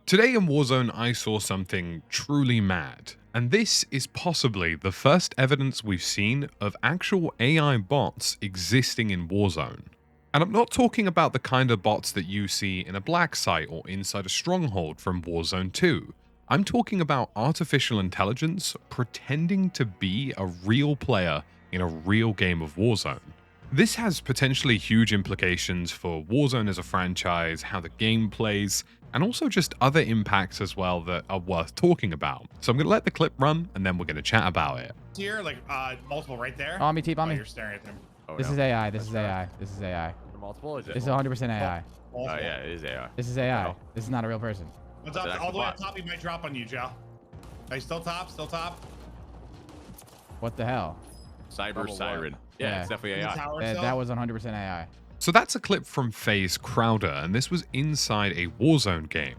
Today in Warzone, I saw something truly mad, and this is possibly the first evidence we've seen of actual AI bots existing in Warzone. And I'm not talking about the kind of bots that you see in a black site or inside a stronghold from Warzone 2. I'm talking about artificial intelligence pretending to be a real player in a real game of Warzone. This has potentially huge implications for Warzone as a franchise, how the game plays, and also just other impacts as well that are worth talking about. So I'm going to let the clip run and then we're going to chat about it. Here, like multiple right there. On me, T, on me. You're staring at them. Oh, This no. is AI. This That's is right. AI. This is AI. The multiple? Is it? This is 100% AI. Oh, Multiple. yeah, it is AI. This is AI. No. This is not a real person. What's Is it up? actually All the way bot? up top, he might drop on you, Joe. Are you still top? Still top? What the hell? Cyber Double Siren. what? Yeah, Yeah. it's definitely In the AI. tower That, still? that was 100% AI. So that's a clip from FaZe Crowder, and this was inside a Warzone game.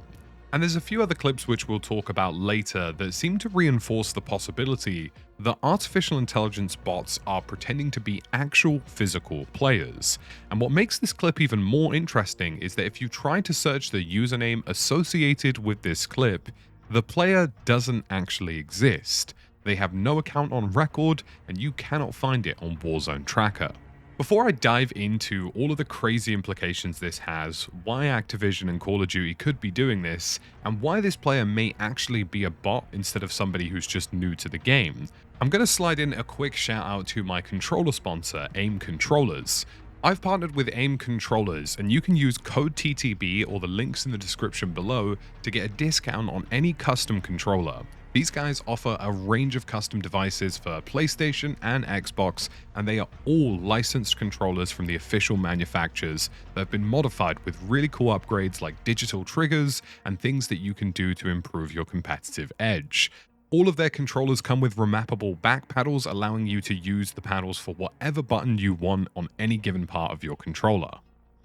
And there's a few other clips which we'll talk about later that seem to reinforce the possibility that artificial intelligence bots are pretending to be actual physical players. And what makes this clip even more interesting is that if you try to search the username associated with this clip, the player doesn't actually exist. They have no account on record, and you cannot find it on Warzone Tracker. Before I dive into all of the crazy implications this has, why Activision and Call of Duty could be doing this, and why this player may actually be a bot instead of somebody who's just new to the game, I'm going to slide in a quick shout out to my controller sponsor, AIM Controllers. I've partnered with AIM Controllers, and you can use code TTB or the links in the description below to get a discount on any custom controller. These guys offer a range of custom devices for PlayStation and Xbox, and they are all licensed controllers from the official manufacturers that have been modified with really cool upgrades like digital triggers and things that you can do to improve your competitive edge. All of their controllers come with remappable back paddles, allowing you to use the paddles for whatever button you want on any given part of your controller.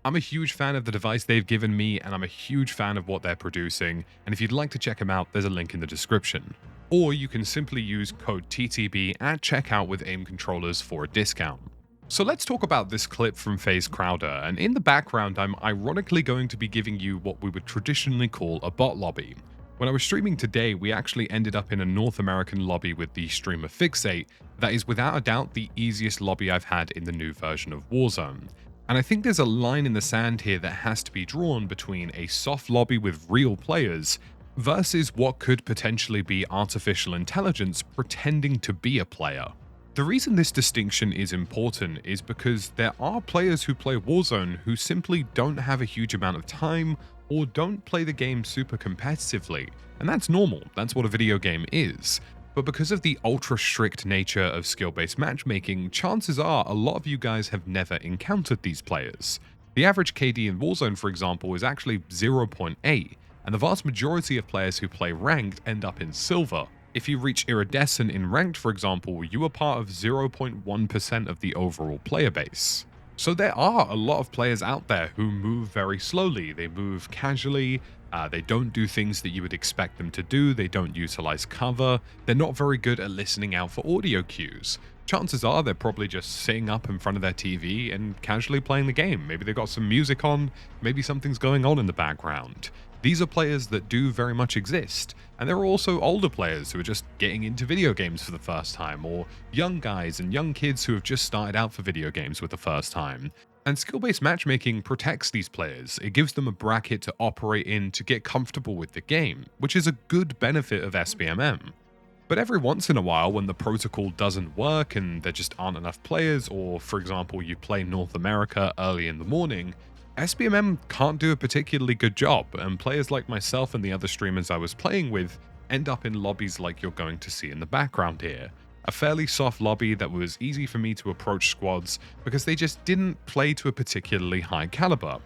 I'm a huge fan of the device they've given me, and I'm a huge fan of what they're producing, and if you'd like to check them out, there's a link in the description. Or you can simply use code TTB at checkout with AIM Controllers for a discount. So let's talk about this clip from FaZe Crowder, and in the background I'm ironically going to be giving you what we would traditionally call a bot lobby. When I was streaming today, we actually ended up in a North American lobby with the streamer Fixate that is without a doubt the easiest lobby I've had in the new version of Warzone. And I think there's a line in the sand here that has to be drawn between a soft lobby with real players versus what could potentially be artificial intelligence pretending to be a player. The reason this distinction is important is because there are players who play Warzone who simply don't have a huge amount of time or don't play the game super competitively, and that's normal, that's what a video game is. But because of the ultra strict nature of skill-based matchmaking, chances are a lot of you guys have never encountered these players. The average KD in Warzone, for example, is actually 0.8, and the vast majority of players who play ranked end up in silver. If you reach iridescent in ranked, for example, you are part of 0.1% of the overall player base. So there are a lot of players out there who move very slowly, they move casually, they don't do things that you would expect them to do, they don't utilize cover, they're not very good at listening out for audio cues. Chances are they're probably just sitting up in front of their TV and casually playing the game. Maybe they've got some music on, maybe something's going on in the background. These are players that do very much exist, and there are also older players who are just getting into video games for the first time, or young guys and young kids who have just started out for video games for the first time. And skill-based matchmaking protects these players. It gives them a bracket to operate in to get comfortable with the game, which is a good benefit of SBMM. But every once in a while, when the protocol doesn't work and there just aren't enough players, or for example you play North America early in the morning, SBMM can't do a particularly good job, and players like myself and the other streamers I was playing with end up in lobbies like you're going to see in the background here. A fairly soft lobby that was easy for me to approach squads because they just didn't play to a particularly high caliber.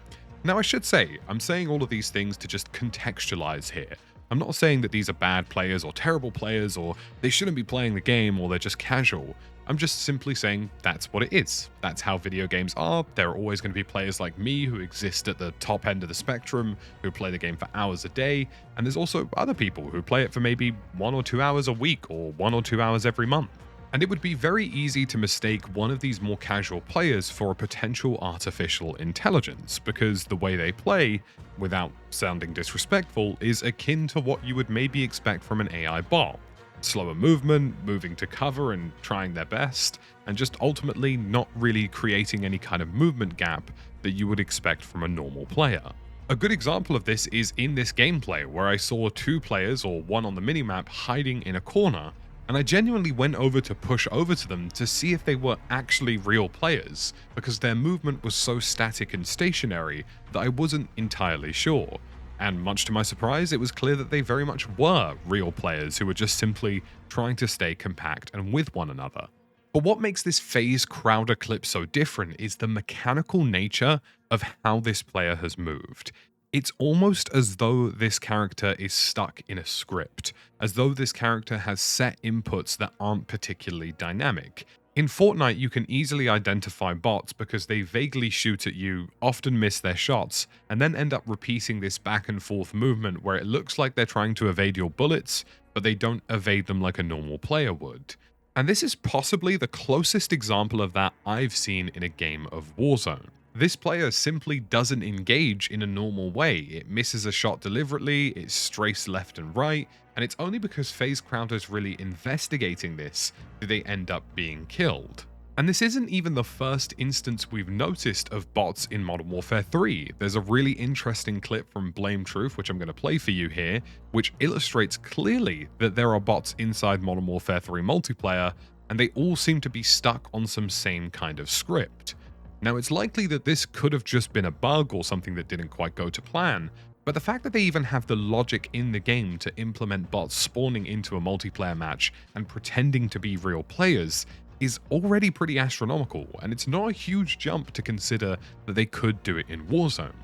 Now I should say, I'm saying all of these things to just contextualize here. I'm not saying that these are bad players or terrible players or they shouldn't be playing the game or they're just casual. I'm just simply saying that's what it is. That's how video games are. There are always going to be players like me who exist at the top end of the spectrum, who play the game for hours a day, and there's also other people who play it for maybe 1 or 2 hours a week or 1 or 2 hours every month. And it would be very easy to mistake one of these more casual players for a potential artificial intelligence, because the way they play, without sounding disrespectful, is akin to what you would maybe expect from an AI bot. Slower movement, moving to cover and trying their best, and just ultimately not really creating any kind of movement gap that you would expect from a normal player. A good example of this is in this gameplay, where I saw two players, or one on the minimap, hiding in a corner, and I genuinely went over to push over to them to see if they were actually real players, because their movement was so static and stationary that I wasn't entirely sure. And much to my surprise, it was clear that they very much were real players who were just simply trying to stay compact and with one another. But what makes this FaZe Crowder clip so different is the mechanical nature of how this player has moved. It's almost as though this character is stuck in a script, as though this character has set inputs that aren't particularly dynamic. In Fortnite, you can easily identify bots because they vaguely shoot at you, often miss their shots, and then end up repeating this back and forth movement where it looks like they're trying to evade your bullets, but they don't evade them like a normal player would. And this is possibly the closest example of that I've seen in a game of Warzone. This player simply doesn't engage in a normal way. It misses a shot deliberately, it strays left and right, and it's only because FaZe Crowder's really investigating this do they end up being killed. And this isn't even the first instance we've noticed of bots in Modern Warfare 3. There's a really interesting clip from Blame Truth, which I'm going to play for you here, which illustrates clearly that there are bots inside Modern Warfare 3 multiplayer, and they all seem to be stuck on some same kind of script. Now, it's likely that this could have just been a bug or something that didn't quite go to plan, but the fact that they even have the logic in the game to implement bots spawning into a multiplayer match and pretending to be real players is already pretty astronomical, and it's not a huge jump to consider that they could do it in Warzone.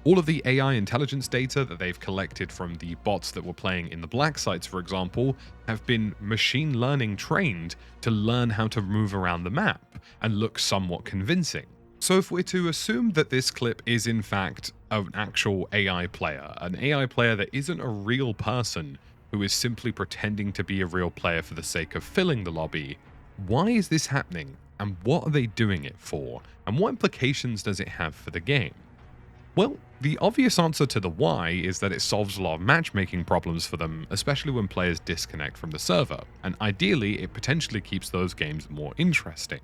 All of the AI intelligence data that they've collected from the bots that were playing in the black sites, for example, have been machine learning trained to learn how to move around the map and look somewhat convincing. So if we're to assume that this clip is in fact an actual AI player, an AI player that isn't a real person who is simply pretending to be a real player for the sake of filling the lobby, why is this happening, and what are they doing it for, and what implications does it have for the game? Well, the obvious answer to the why is that it solves a lot of matchmaking problems for them, especially when players disconnect from the server, and ideally it potentially keeps those games more interesting.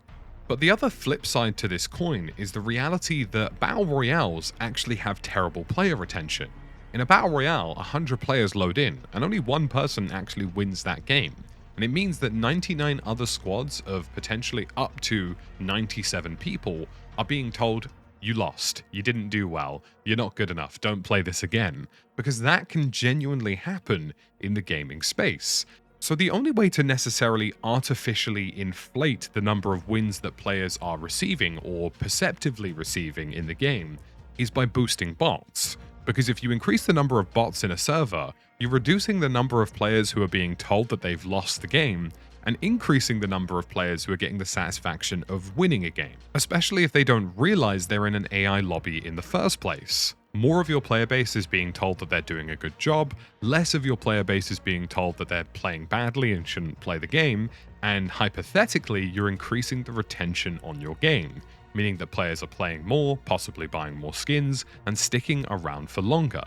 But the other flip side to this coin is the reality that Battle Royales actually have terrible player retention. In a Battle Royale, 100 players load in, and only one person actually wins that game. And it means that 99 other squads of potentially up to 97 people are being told, you lost, you didn't do well, you're not good enough, don't play this again, because that can genuinely happen in the gaming space. So the only way to necessarily artificially inflate the number of wins that players are receiving or perceptively receiving in the game is by boosting bots. Because if you increase the number of bots in a server, you're reducing the number of players who are being told that they've lost the game and increasing the number of players who are getting the satisfaction of winning a game, especially if they don't realize they're in an AI lobby in the first place. More of your player base is being told that they're doing a good job, less of your player base is being told that they're playing badly and shouldn't play the game, and hypothetically, you're increasing the retention on your game, meaning that players are playing more, possibly buying more skins, and sticking around for longer.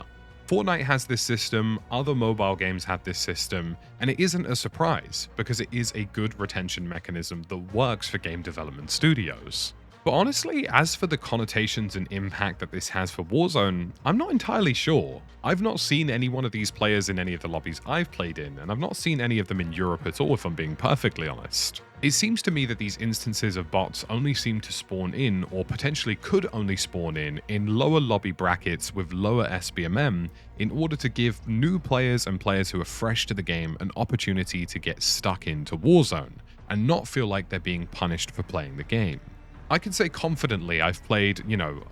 Fortnite has this system, other mobile games have this system, and it isn't a surprise, because it is a good retention mechanism that works for game development studios. But honestly, as for the connotations and impact that this has for Warzone, I'm not entirely sure. I've not seen any one of these players in any of the lobbies I've played in, and I've not seen any of them in Europe at all, if I'm being perfectly honest. It seems to me that these instances of bots only seem to spawn in, or potentially could only spawn in lower lobby brackets with lower SBMM in order to give new players and players who are fresh to the game an opportunity to get stuck into Warzone, and not feel like they're being punished for playing the game. I can say confidently I've played,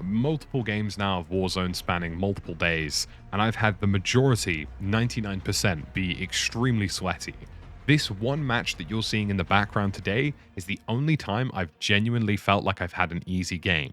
multiple games now of Warzone spanning multiple days, and I've had the majority, 99%, be extremely sweaty. This one match that you're seeing in the background today is the only time I've genuinely felt like I've had an easy game.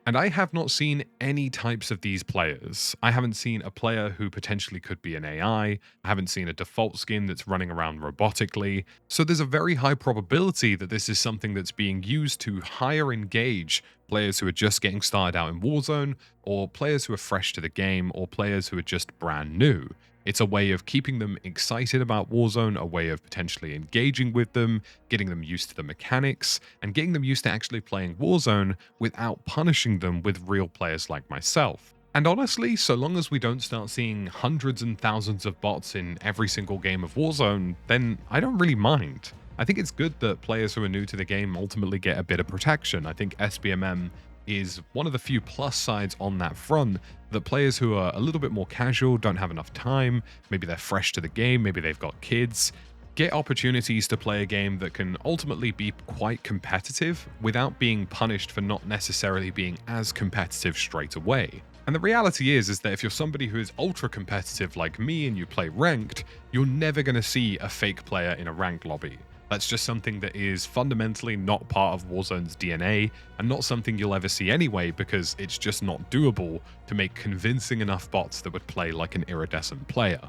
And I have not seen any types of these players. I haven't seen a player who potentially could be an AI. I haven't seen a default skin that's running around robotically. So there's a very high probability that this is something that's being used to higher engage players who are just getting started out in Warzone, or players who are fresh to the game, or players who are just brand new. It's a way of keeping them excited about Warzone, a way of potentially engaging with them, getting them used to the mechanics, and getting them used to actually playing Warzone without punishing them with real players like myself. And honestly, so long as we don't start seeing hundreds and thousands of bots in every single game of Warzone, then I don't really mind. I think it's good that players who are new to the game ultimately get a bit of protection. I think SBMM is one of the few plus sides on that front, that players who are a little bit more casual, don't have enough time, maybe they're fresh to the game, maybe they've got kids, get opportunities to play a game that can ultimately be quite competitive without being punished for not necessarily being as competitive straight away. And the reality is that if you're somebody who is ultra competitive like me and you play ranked, you're never going to see a fake player in a ranked lobby. That's just something that is fundamentally not part of Warzone's DNA, and not something you'll ever see anyway, because it's just not doable to make convincing enough bots that would play like an iridescent player.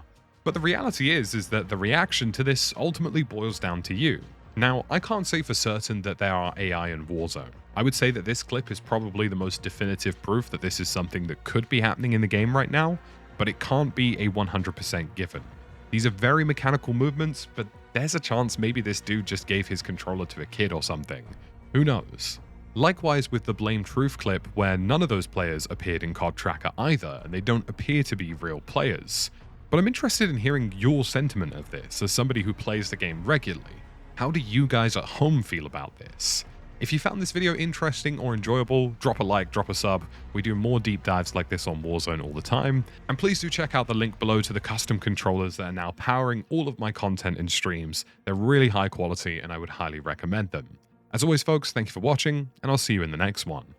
But the reality is that the reaction to this ultimately boils down to you. Now, I can't say for certain that there are AI in Warzone. I would say that this clip is probably the most definitive proof that this is something that could be happening in the game right now, but it can't be a 100% given. These are very mechanical movements, but there's a chance maybe this dude just gave his controller to a kid or something. Who knows? Likewise with the Blame Truth clip, where none of those players appeared in COD Tracker either, and they don't appear to be real players. But I'm interested in hearing your sentiment of this as somebody who plays the game regularly. How do you guys at home feel about this? If you found this video interesting or enjoyable, drop a like, drop a sub. We do more deep dives like this on Warzone all the time. And please do check out the link below to the custom controllers that are now powering all of my content and streams. They're really high quality and I would highly recommend them. As always folks, thank you for watching, and I'll see you in the next one.